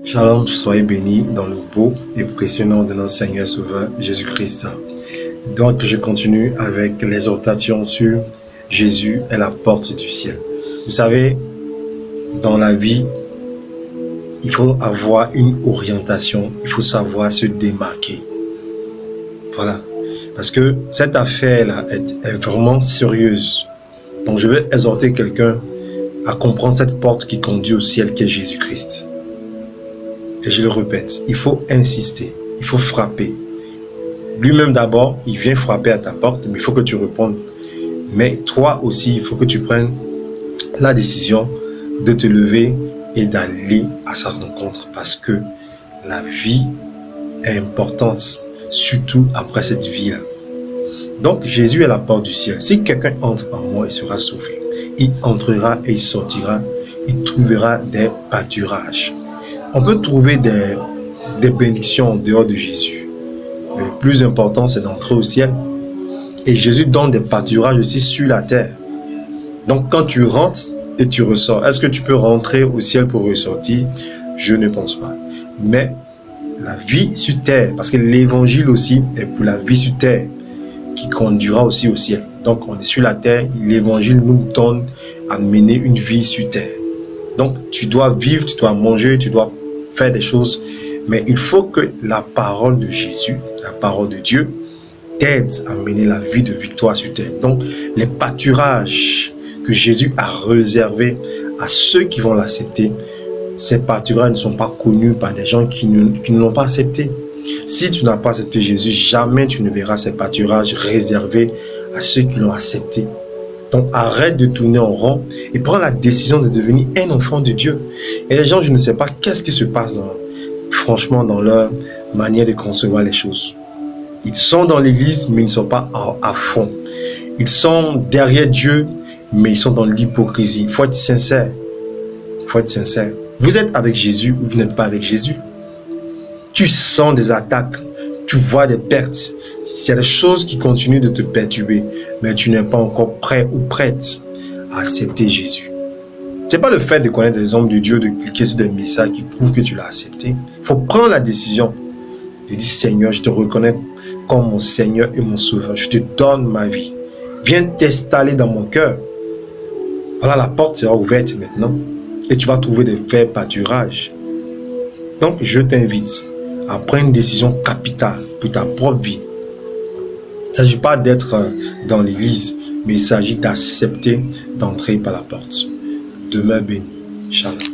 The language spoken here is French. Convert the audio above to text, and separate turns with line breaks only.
Shalom, soyez bénis dans le beau et précieux nom de notre Seigneur Sauveur Jésus-Christ. Donc, je continue avec l'exhortation sur Jésus est la porte du ciel. Vous savez, dans la vie, il faut avoir une orientation, il faut savoir se démarquer. Voilà. Parce que cette affaire-là est vraiment sérieuse. Donc, je vais exhorter quelqu'un à comprendre cette porte qui conduit au ciel, qui est Jésus-Christ. Et je le répète, il faut insister, il faut frapper. Lui-même d'abord, il vient frapper à ta porte, mais il faut que tu répondes. Mais toi aussi, il faut que tu prennes la décision de te lever et d'aller à sa rencontre. Parce que la vie est importante, surtout après cette vie-là. Donc, Jésus est la porte du ciel. Si quelqu'un entre par moi, il sera sauvé. Il entrera et il sortira. Il trouvera des pâturages. On peut trouver des bénédictions en dehors de Jésus. Mais le plus important, c'est d'entrer au ciel. Et Jésus donne des pâturages aussi sur la terre. Donc, quand tu rentres et tu ressors, est-ce que tu peux rentrer au ciel pour ressortir? Je ne pense pas. Mais la vie sur terre, parce que l'évangile aussi est pour la vie sur terre, qui conduira aussi au ciel. Donc, on est sur la terre, l'évangile nous donne à mener une vie sur terre. Donc, tu dois vivre, tu dois manger, tu dois faire des choses, mais il faut que la parole de Jésus, la parole de Dieu, t'aide à mener la vie de victoire sur terre. Donc, les pâturages que Jésus a réservés à ceux qui vont l'accepter, ces pâturages ne sont pas connus par des gens qui ne l'ont pas accepté. Si tu n'as pas accepté Jésus, jamais tu ne verras ces pâturages réservés à ceux qui l'ont accepté. Donc, arrête de tourner en rond et prends la décision de devenir un enfant de Dieu. Et les gens, je ne sais pas qu'est-ce qui se passe franchement dans leur manière de concevoir les choses. Ils sont dans l'église, mais ils ne sont pas à fond. Ils sont derrière Dieu, mais ils sont dans l'hypocrisie. Il faut être sincère. Il faut être sincère. Vous êtes avec Jésus ou vous n'êtes pas avec Jésus. Tu sens des attaques, tu vois des pertes. Il y a des choses qui continuent de te perturber, mais tu n'es pas encore prêt ou prête à accepter Jésus. Ce n'est pas le fait de connaître des hommes de Dieu, de cliquer sur des messages qui prouvent que tu l'as accepté. Il faut prendre la décision de dire Seigneur, je te reconnais comme mon Seigneur et mon Sauveur. Je te donne ma vie. Viens t'installer dans mon cœur. Voilà, la porte sera ouverte maintenant et tu vas trouver des vrais pâturages. Donc, je t'invite à prendre une décision capitale pour ta propre vie. Il ne s'agit pas d'être dans l'église, mais il s'agit d'accepter d'entrer par la porte. Demeure béni. Shalom.